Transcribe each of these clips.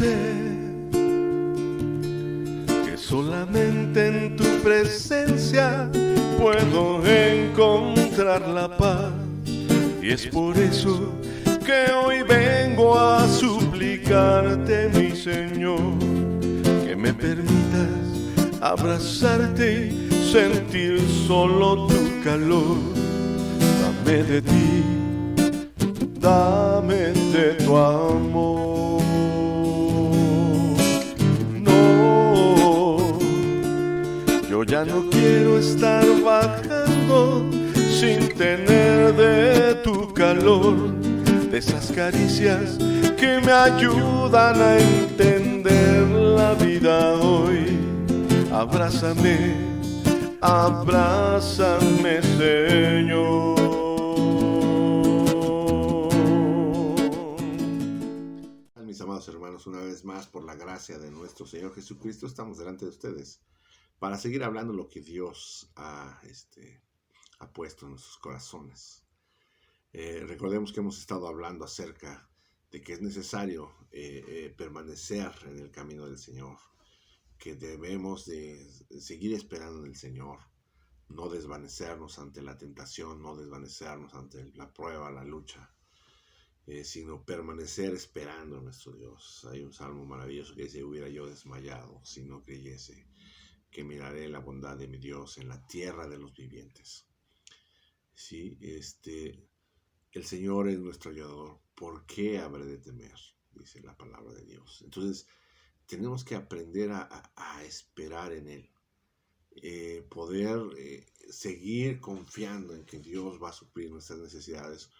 sé que solamente en tu presencia puedo encontrar la paz. Y es por eso que hoy vengo a suplicarte, mi Señor, que me permitas abrazarte y sentir solo tu calor. Dame de ti, dame de tu amor. No, yo ya no quiero estar bajando sin tener de tu calor, de esas caricias que me ayudan a entender la vida hoy. Abrázame, abrázame, Señor. Mis amados hermanos, una vez más, por la gracia de nuestro Señor Jesucristo, estamos delante de ustedes para seguir hablando lo que Dios ha puesto en nuestros corazones. Recordemos que hemos estado hablando acerca de que es necesario permanecer en el camino del Señor, que debemos de seguir esperando en el Señor, no desvanecernos ante la tentación, no desvanecernos ante la prueba, la lucha, sino permanecer esperando a nuestro Dios. Hay un salmo maravilloso que dice: hubiera yo desmayado si no creyese que miraré la bondad de mi Dios en la tierra de los vivientes. Sí, el Señor es nuestro ayudador. ¿Por qué habré de temer? Dice la palabra de Dios. Entonces, tenemos que aprender a esperar en Él. Poder seguir confiando en que Dios va a suplir nuestras necesidades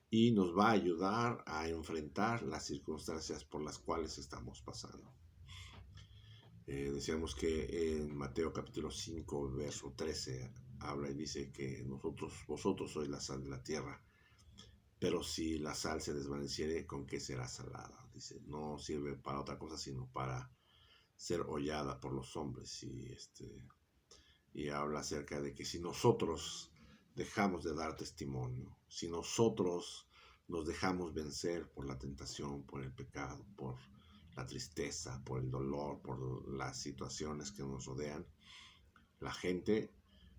y nos va a ayudar a enfrentar las circunstancias por las cuales estamos pasando. Decíamos que en Mateo capítulo 5, verso 13, habla y dice que vosotros sois la sal de la tierra. Pero si la sal se desvaneciere, ¿con qué será salada? Dice, no sirve para otra cosa, sino para ser hollada por los hombres. Y habla acerca de que si nosotros dejamos de dar testimonio, si nosotros nos dejamos vencer por la tentación, por el pecado, por la tristeza, por el dolor, por las situaciones que nos rodean, la gente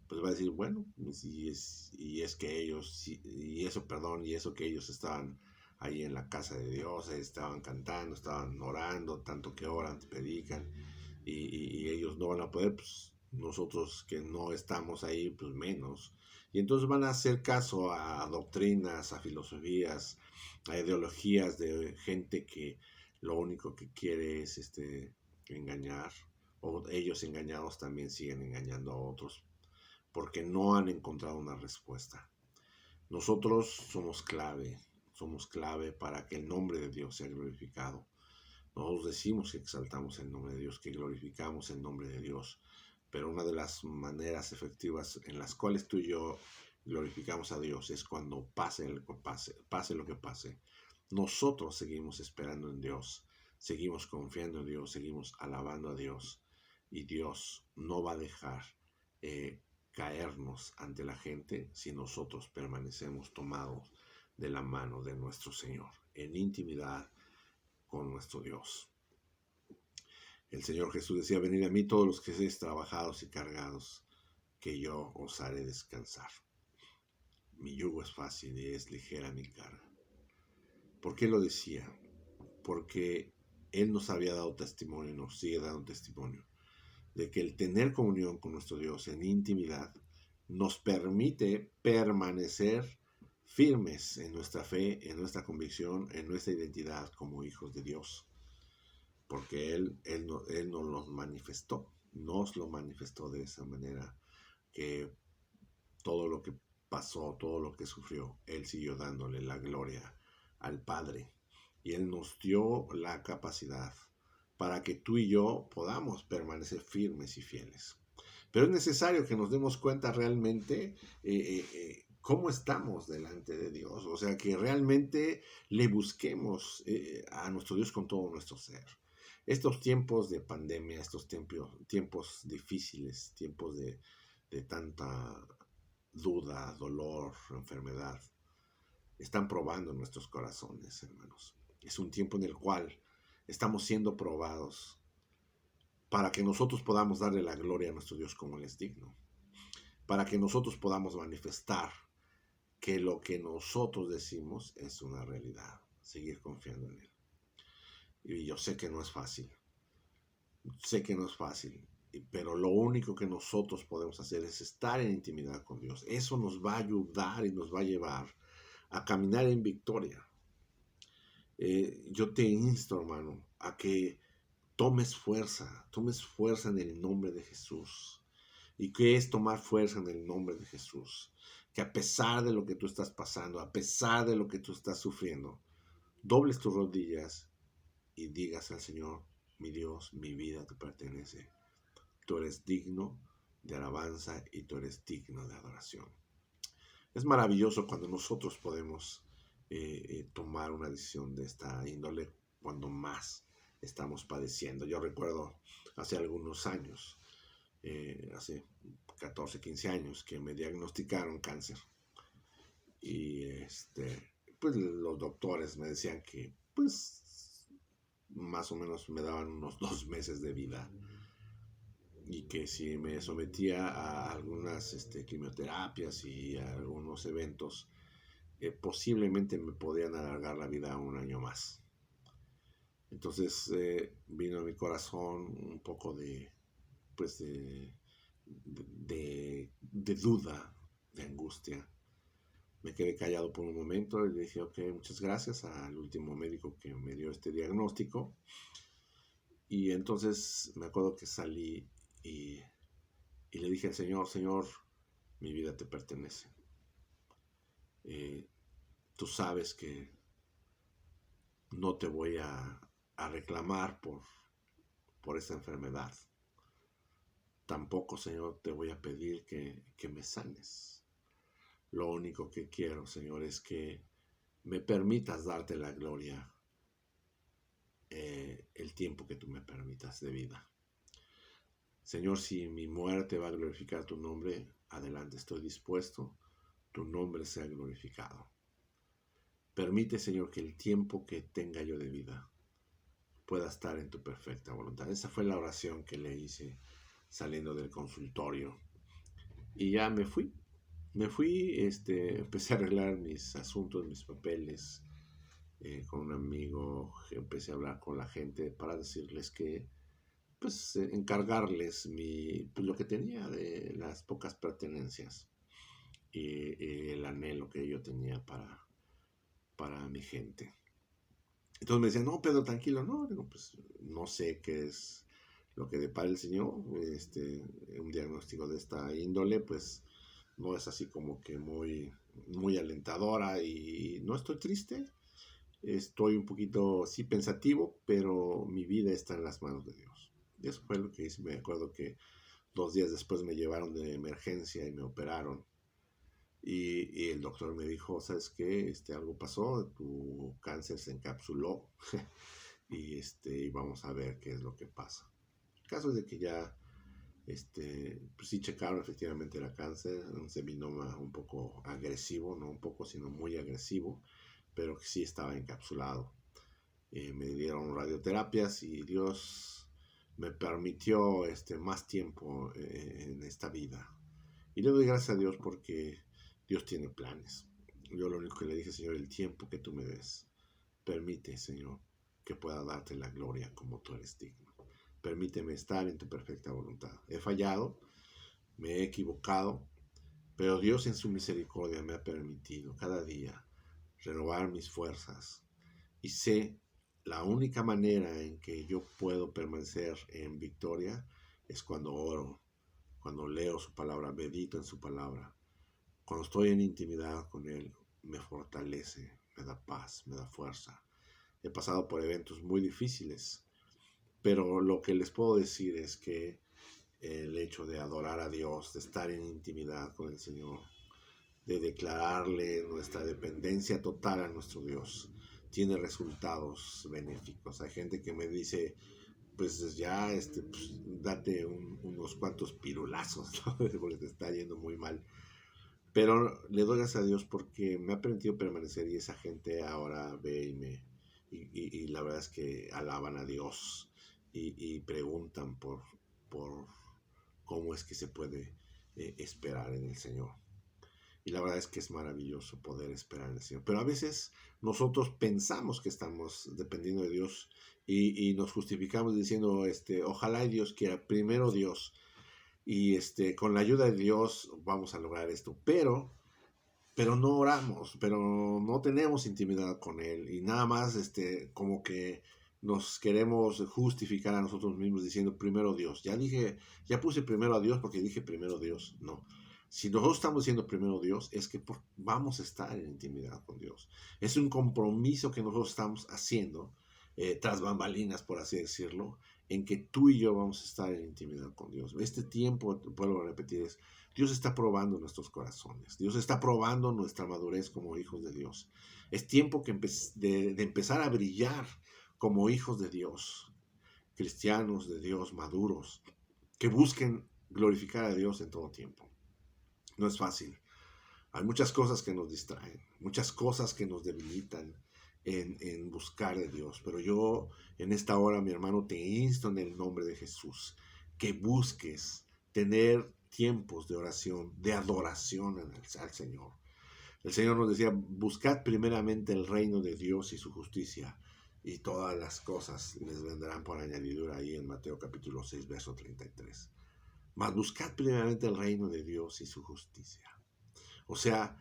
pues va a decir, bueno, y eso que ellos estaban ahí en la casa de Dios, estaban cantando, estaban orando, tanto que oran, predican, y ellos no van a poder, pues nosotros que no estamos ahí, pues menos. Y entonces van a hacer caso a doctrinas, a filosofías, a ideologías de gente que lo único que quiere es engañar, o ellos engañados también siguen engañando a otros, porque no han encontrado una respuesta. Nosotros somos clave para que el nombre de Dios sea glorificado. Nosotros decimos que exaltamos el nombre de Dios, que glorificamos el nombre de Dios, pero una de las maneras efectivas en las cuales tú y yo glorificamos a Dios es cuando pase lo que pase. Nosotros seguimos esperando en Dios, seguimos confiando en Dios, seguimos alabando a Dios, y Dios no va a dejar caernos ante la gente si nosotros permanecemos tomados de la mano de nuestro Señor, en intimidad con nuestro Dios. El Señor Jesús decía: venid a mí todos los que estéis trabajados y cargados, que yo os haré descansar. Mi yugo es fácil y es ligera mi carga. ¿Por qué lo decía? Porque Él nos había dado testimonio y nos sigue dando testimonio de que el tener comunión con nuestro Dios en intimidad nos permite permanecer firmes en nuestra fe, en nuestra convicción, en nuestra identidad como hijos de Dios. Porque Él nos lo manifestó de esa manera, que todo lo que pasó, todo lo que sufrió, Él siguió dándole la gloria al Padre. Y Él nos dio la capacidad para que tú y yo podamos permanecer firmes y fieles. Pero es necesario que nos demos cuenta realmente cómo estamos delante de Dios. O sea, que realmente le busquemos a nuestro Dios con todo nuestro ser. Estos tiempos de pandemia, estos tiempos difíciles, tiempos de tanta duda, dolor, enfermedad, están probando nuestros corazones, hermanos. Es un tiempo en el cual estamos siendo probados para que nosotros podamos darle la gloria a nuestro Dios como Él es digno, para que nosotros podamos manifestar que lo que nosotros decimos es una realidad, seguir confiando en Él. Y yo sé que no es fácil, pero lo único que nosotros podemos hacer es estar en intimidad con Dios. Eso nos va a ayudar y nos va a llevar a caminar en victoria. Yo te insto, hermano, a que tomes fuerza en el nombre de Jesús. ¿Y qué es tomar fuerza en el nombre de Jesús? Que a pesar de lo que tú estás pasando, a pesar de lo que tú estás sufriendo, dobles tus rodillas y digas al Señor: mi Dios, mi vida te pertenece. Tú eres digno de alabanza y tú eres digno de adoración. Es maravilloso cuando nosotros podemos tomar una decisión de esta índole cuando más estamos padeciendo. Yo recuerdo hace algunos años, hace 14, 15 años, que me diagnosticaron cáncer. Y pues los doctores me decían que pues más o menos me daban unos 2 meses de vida, y que si me sometía a algunas quimioterapias y a algunos eventos, posiblemente me podían alargar la vida 1 año más. Entonces vino a mi corazón un poco de duda, de angustia. Me quedé callado por un momento y le dije: ok, muchas gracias al último médico que me dio este diagnóstico. Y entonces me acuerdo que salí y le dije al Señor: Señor, mi vida te pertenece. Tú sabes que no te voy a reclamar por esta enfermedad. Tampoco, Señor, te voy a pedir que me sanes. Lo único que quiero, Señor, es que me permitas darte la gloria el tiempo que tú me permitas de vida. Señor, si mi muerte va a glorificar tu nombre, adelante, estoy dispuesto. Tu nombre sea glorificado. Permite, Señor, que el tiempo que tenga yo de vida pueda estar en tu perfecta voluntad. Esa fue la oración que le hice saliendo del consultorio. Y ya me fui. Empecé a arreglar mis asuntos, mis papeles, con un amigo. Empecé a hablar con la gente para decirles que, pues, encargarles lo que tenía de las pocas pertenencias y el anhelo que yo tenía para mi gente. Entonces me decían: no, Pedro, tranquilo. No, digo, pues no sé qué es lo que depara el Señor. Un diagnóstico de esta índole, pues no es así como que muy, muy alentadora, y no estoy triste. Estoy un poquito, sí, pensativo, pero mi vida está en las manos de Dios. Y eso fue lo que hice. Me acuerdo que 2 días después me llevaron de emergencia y me operaron. Y el doctor me dijo: ¿sabes qué? Algo pasó, tu cáncer se encapsuló y vamos a ver qué es lo que pasa. El caso es de que ya, pues sí checaron, efectivamente era cáncer, un seminoma un poco agresivo, no un poco, sino muy agresivo, pero que sí estaba encapsulado. Me dieron radioterapias y Dios me permitió más tiempo en esta vida. Y le doy gracias a Dios porque Dios tiene planes. Yo lo único que le dije: Señor, el tiempo que tú me des, permite, Señor, que pueda darte la gloria como tú eres digno. Permíteme estar en tu perfecta voluntad. He fallado, me he equivocado, pero Dios en su misericordia me ha permitido cada día renovar mis fuerzas. Y sé la única manera en que yo puedo permanecer en victoria es cuando oro, cuando leo su palabra, medito en su palabra. Cuando estoy en intimidad con Él, me fortalece, me da paz, me da fuerza. He pasado por eventos muy difíciles, pero lo que les puedo decir es que el hecho de adorar a Dios, de estar en intimidad con el Señor, de declararle nuestra dependencia total a nuestro Dios, tiene resultados benéficos. Hay gente que me dice: pues ya, pues, date unos cuantos pirulazos, ¿no? Porque te está yendo muy mal. Pero le doy gracias a Dios porque me ha permitido permanecer, y esa gente ahora ve y la verdad es que alaban a Dios y preguntan por cómo es que se puede esperar en el Señor. Y la verdad es que es maravilloso poder esperar en el Señor. Pero a veces nosotros pensamos que estamos dependiendo de Dios y nos justificamos diciendo, ojalá y Dios quiera, primero Dios. Y con la ayuda de Dios vamos a lograr esto. Pero no oramos, pero no tenemos intimidad con Él. Y nada más como que nos queremos justificar a nosotros mismos diciendo primero Dios. Ya puse primero a Dios porque dije primero Dios. No. Si nosotros estamos diciendo primero Dios, es que vamos a estar en intimidad con Dios. Es un compromiso que nosotros estamos haciendo, tras bambalinas, por así decirlo, en que tú y yo vamos a estar en intimidad con Dios. Este tiempo, vuelvo a repetir, Dios está probando nuestros corazones. Dios está probando nuestra madurez como hijos de Dios. Es tiempo de empezar a brillar como hijos de Dios, cristianos de Dios, maduros, que busquen glorificar a Dios en todo tiempo. No es fácil. Hay muchas cosas que nos distraen, muchas cosas que nos debilitan en buscar de Dios. Pero yo en esta hora, mi hermano, te insto en el nombre de Jesús que busques tener tiempos de oración, de adoración al Señor. El Señor nos decía, buscad primeramente el reino de Dios y su justicia, y todas las cosas les vendrán por añadidura, ahí en Mateo capítulo 6, verso 33. Mas buscad primeramente el reino de Dios y su justicia. O sea,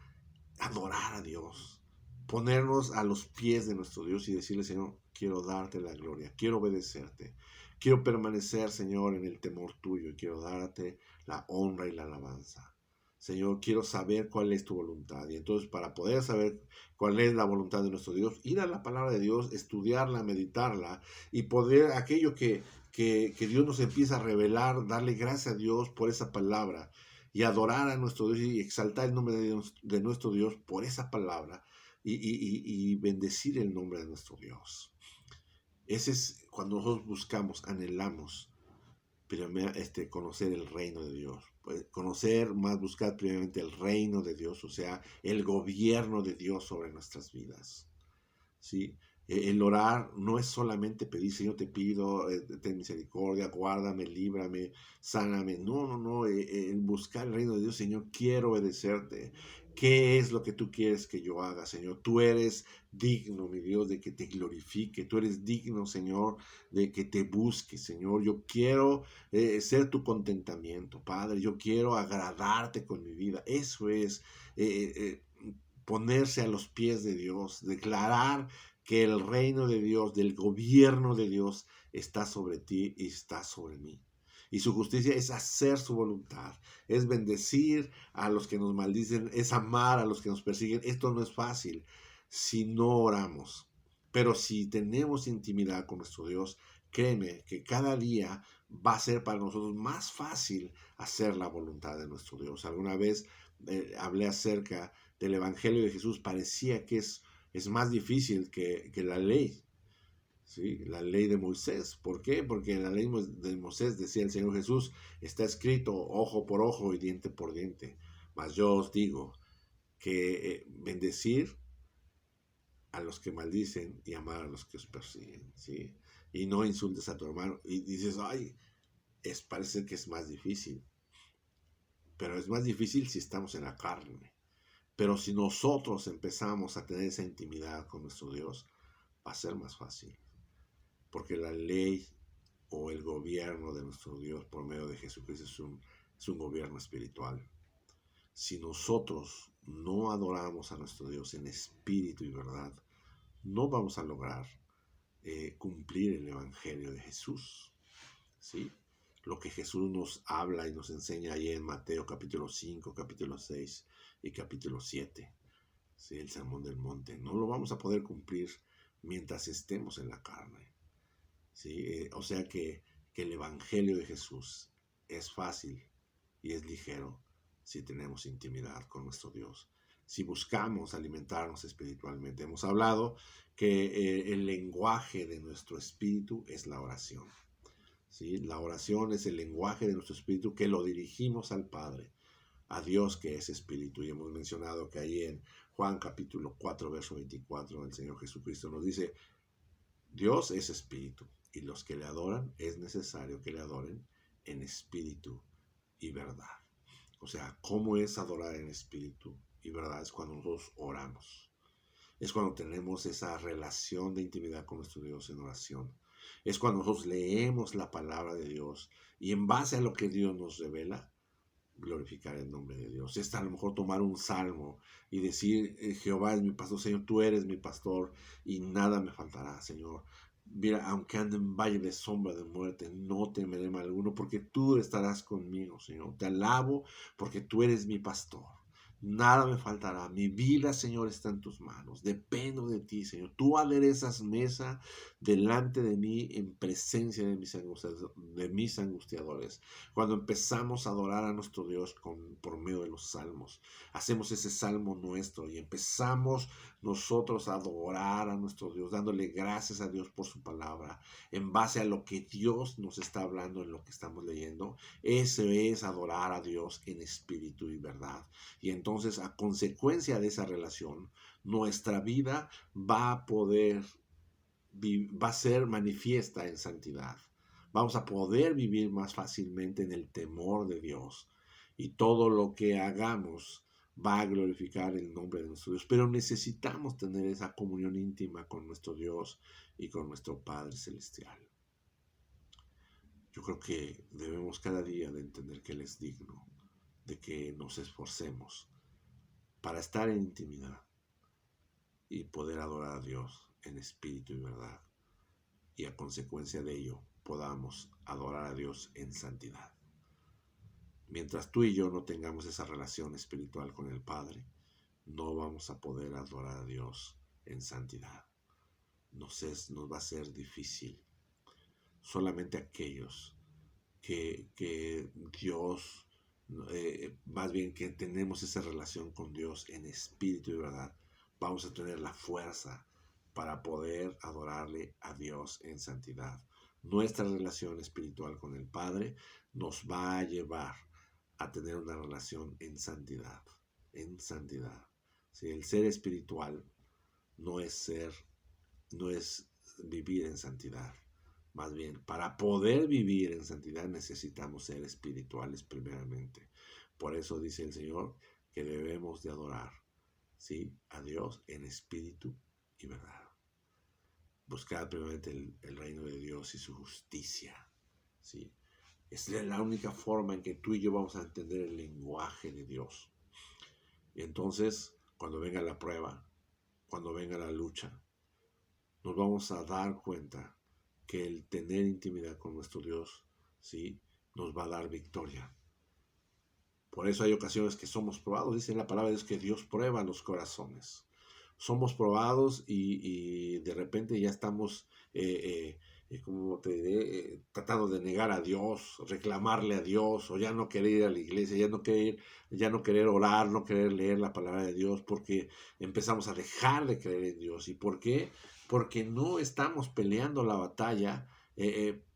adorar a Dios, ponernos a los pies de nuestro Dios y decirle, Señor, quiero darte la gloria, quiero obedecerte, quiero permanecer, Señor, en el temor tuyo, y quiero darte la honra y la alabanza. Señor, quiero saber cuál es tu voluntad. Y entonces, para poder saber cuál es la voluntad de nuestro Dios, ir a la palabra de Dios, estudiarla, meditarla, y poder aquello que Dios nos empieza a revelar, darle gracias a Dios por esa palabra, y adorar a nuestro Dios y exaltar el nombre de nuestro Dios por esa palabra, y bendecir el nombre de nuestro Dios. Ese es cuando nosotros buscamos, anhelamos primero, conocer el reino de Dios. Pues, conocer más, buscar primeramente el reino de Dios, o sea, el gobierno de Dios sobre nuestras vidas. ¿Sí? El orar no es solamente pedir, Señor, te pido, ten misericordia, guárdame, líbrame, sáname. No. El buscar el reino de Dios, Señor, quiero obedecerte. ¿Qué es lo que tú quieres que yo haga, Señor? Tú eres digno, mi Dios, de que te glorifique. Tú eres digno, Señor, de que te busque, Señor. Yo quiero ser tu contentamiento, Padre. Yo quiero agradarte con mi vida. Eso es ponerse a los pies de Dios, declarar que el reino de Dios, del gobierno de Dios, está sobre ti y está sobre mí. Y su justicia es hacer su voluntad, es bendecir a los que nos maldicen, es amar a los que nos persiguen. Esto no es fácil si no oramos. Pero si tenemos intimidad con nuestro Dios, créeme que cada día va a ser para nosotros más fácil hacer la voluntad de nuestro Dios. Alguna vez hablé acerca del Evangelio de Jesús. Parecía que es más difícil que la ley. ¿Sí? La ley de Moisés. ¿Por qué? Porque en la ley de Moisés decía el Señor Jesús, está escrito ojo por ojo y diente por diente. Mas yo os digo que bendecir a los que maldicen y amar a los que os persiguen. ¿Sí? Y no insultes a tu hermano. Y dices, ay, parece que es más difícil. Pero es más difícil si estamos en la carne. Pero si nosotros empezamos a tener esa intimidad con nuestro Dios, va a ser más fácil. Porque la ley o el gobierno de nuestro Dios por medio de Jesucristo es un gobierno espiritual. Si nosotros no adoramos a nuestro Dios en espíritu y verdad, no vamos a lograr cumplir el Evangelio de Jesús. ¿Sí? Lo que Jesús nos habla y nos enseña ahí en Mateo capítulo 5, capítulo 6 y capítulo 7. ¿Sí? El sermón del monte. No lo vamos a poder cumplir mientras estemos en la carne. ¿Sí? O sea que el Evangelio de Jesús es fácil y es ligero si tenemos intimidad con nuestro Dios, si buscamos alimentarnos espiritualmente. Hemos hablado que el lenguaje de nuestro espíritu es la oración. ¿Sí? La oración es el lenguaje de nuestro espíritu que lo dirigimos al Padre, a Dios que es espíritu. Y hemos mencionado que ahí en Juan capítulo 4, verso 24, el Señor Jesucristo nos dice, Dios es espíritu y los que le adoran es necesario que le adoren en espíritu y verdad. O sea, ¿cómo es adorar en espíritu y verdad? Es cuando nosotros oramos. Es cuando tenemos esa relación de intimidad con nuestro Dios en oración. Es cuando nosotros leemos la palabra de Dios y en base a lo que Dios nos revela, glorificar el nombre de Dios. Es a lo mejor tomar un salmo y decir, Jehová es mi pastor, Señor, tú eres mi pastor y nada me faltará, Señor. Mira, aunque ande en valle de sombra de muerte, no temeré mal alguno, porque tú estarás conmigo, Señor. Te alabo porque tú eres mi pastor. Nada me faltará. Mi vida, Señor, está en tus manos. Dependo de ti, Señor. Tú aderezas mesa delante de mí en presencia de mis angustiadores. Cuando empezamos a adorar a nuestro Dios por medio de los salmos, hacemos ese salmo nuestro y empezamos nosotros a adorar a nuestro Dios, dándole gracias a Dios por su palabra, en base a lo que Dios nos está hablando en lo que estamos leyendo. Ese es adorar a Dios en espíritu y verdad. Y entonces, a consecuencia de esa relación, nuestra vida va a ser manifiesta en santidad. Vamos a poder vivir más fácilmente en el temor de Dios. Y todo lo que hagamos va a glorificar el nombre de nuestro Dios. Pero necesitamos tener esa comunión íntima con nuestro Dios y con nuestro Padre Celestial. Yo creo que debemos cada día de entender que Él es digno, de que nos esforcemos para estar en intimidad y poder adorar a Dios en espíritu y verdad. Y a consecuencia de ello podamos adorar a Dios en santidad. Mientras tú y yo no tengamos esa relación espiritual con el Padre, no vamos a poder adorar a Dios en santidad. Nos va a ser difícil. Solamente aquellos que Dios, más bien que tenemos esa relación con Dios en espíritu y verdad, vamos a tener la fuerza para poder adorarle a Dios en santidad. Nuestra relación espiritual con el Padre nos va a llevar a tener una relación en santidad, en santidad. ¿Sí? El ser espiritual no es vivir en santidad. Más bien, para poder vivir en santidad necesitamos ser espirituales primeramente. Por eso dice el Señor que debemos de adorar, ¿sí?, a Dios en espíritu y verdad. Buscar primeramente el reino de Dios y su justicia, ¿sí? Es la única forma en que tú y yo vamos a entender el lenguaje de Dios. Y entonces, cuando venga la prueba, cuando venga la lucha, nos vamos a dar cuenta que el tener intimidad con nuestro Dios, ¿sí?, nos va a dar victoria. Por eso hay ocasiones que somos probados. Dice la palabra de Dios que Dios prueba los corazones. Somos probados y de repente ya estamos, como te diré, tratando de negar a Dios, reclamarle a Dios, o ya no querer ir a la iglesia, ya no querer orar, no querer leer la palabra de Dios, porque empezamos a dejar de creer en Dios. ¿Y por qué? Porque no estamos peleando la batalla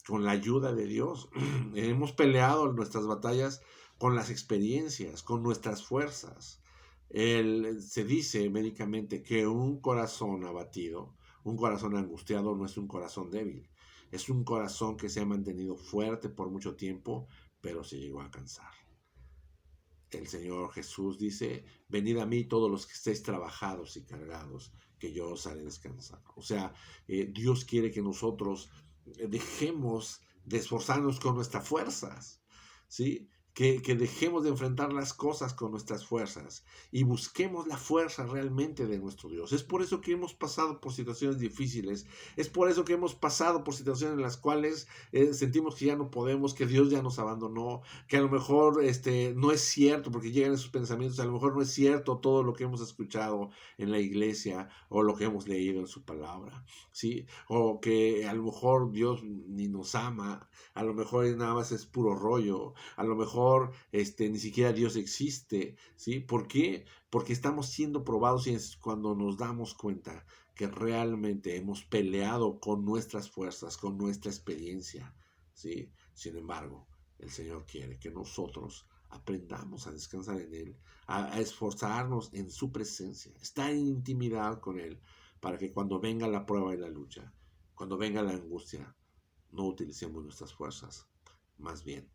con la ayuda de Dios. Hemos peleado nuestras batallas con las experiencias, con nuestras fuerzas. Se dice médicamente que un corazón abatido, un corazón angustiado no es un corazón débil. Es un corazón que se ha mantenido fuerte por mucho tiempo, pero se llegó a cansar. El Señor Jesús dice, venid a mí todos los que estéis trabajados y cargados, que yo os haré descansar. O sea, Dios quiere que nosotros dejemos de esforzarnos con nuestras fuerzas, ¿sí? Que dejemos de enfrentar las cosas con nuestras fuerzas y busquemos la fuerza realmente de nuestro Dios. Es por eso que hemos pasado por situaciones difíciles, es por eso que hemos pasado por situaciones en las cuales sentimos que ya no podemos, que Dios ya nos abandonó, que a lo mejor no es cierto, porque llegan esos pensamientos, a lo mejor no es cierto todo lo que hemos escuchado en la iglesia o lo que hemos leído en su palabra, ¿sí? O que a lo mejor Dios ni nos ama, a lo mejor nada más es puro rollo, a lo mejor ni siquiera Dios existe, ¿sí? ¿Por qué? Porque estamos siendo probados y es cuando nos damos cuenta que realmente hemos peleado con nuestras fuerzas, con nuestra experiencia, ¿sí? Sin embargo, el Señor quiere que nosotros aprendamos a descansar en Él, a esforzarnos en su presencia, estar en intimidad con Él, para que cuando venga la prueba y la lucha, Cuando venga la angustia, no utilicemos nuestras fuerzas, más bien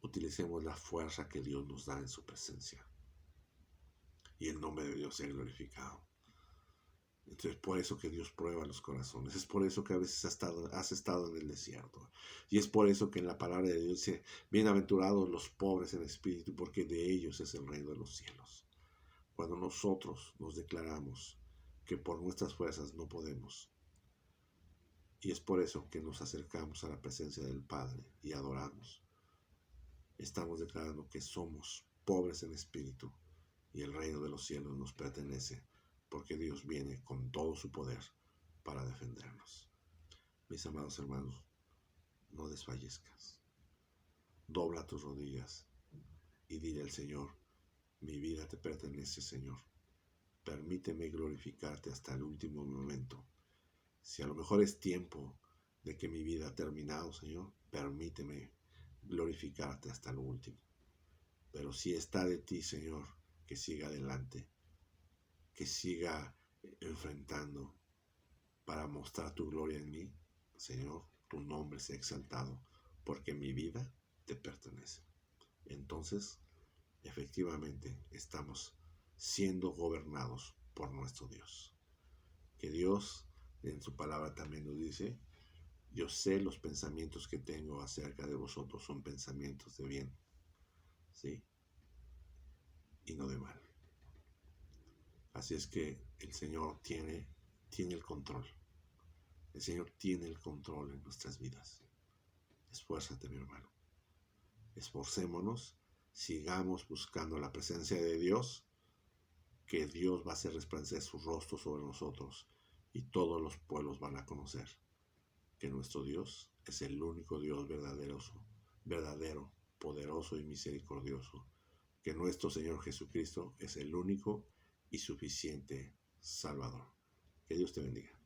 utilicemos la fuerza que Dios nos da en su presencia. Y el nombre de Dios sea glorificado. Entonces, por eso que Dios prueba los corazones. Es por eso que a veces has estado en el desierto. Y es por eso que en la palabra de Dios dice, bienaventurados los pobres en espíritu, porque de ellos es el reino de los cielos. Cuando nosotros nos declaramos que por nuestras fuerzas no podemos, y es por eso que nos acercamos a la presencia del Padre y adoramos, estamos declarando que somos pobres en espíritu y el reino de los cielos nos pertenece, porque Dios viene con todo su poder para defendernos. Mis amados hermanos, no desfallezcas. Dobla tus rodillas y dile al Señor, mi vida te pertenece, Señor. Permíteme glorificarte hasta el último momento. Si a lo mejor es tiempo de que mi vida ha terminado, Señor, permíteme glorificarte hasta lo último. Pero si está de ti, Señor, que siga adelante, que siga enfrentando para mostrar tu gloria en mí, Señor, tu nombre sea exaltado, porque mi vida te pertenece. Entonces, efectivamente, estamos siendo gobernados por nuestro Dios. Que Dios en su palabra también nos dice, yo sé los pensamientos que tengo acerca de vosotros son pensamientos de bien, ¿sí? Y no de mal. Así es que el Señor tiene el control. El Señor tiene el control en nuestras vidas. Esfuérzate, mi hermano. Esforcémonos, sigamos buscando la presencia de Dios, que Dios va a hacer resplandecer su rostro sobre nosotros y todos los pueblos van a conocer que nuestro Dios es el único Dios verdadero, poderoso y misericordioso, que nuestro Señor Jesucristo es el único y suficiente Salvador. Que Dios te bendiga.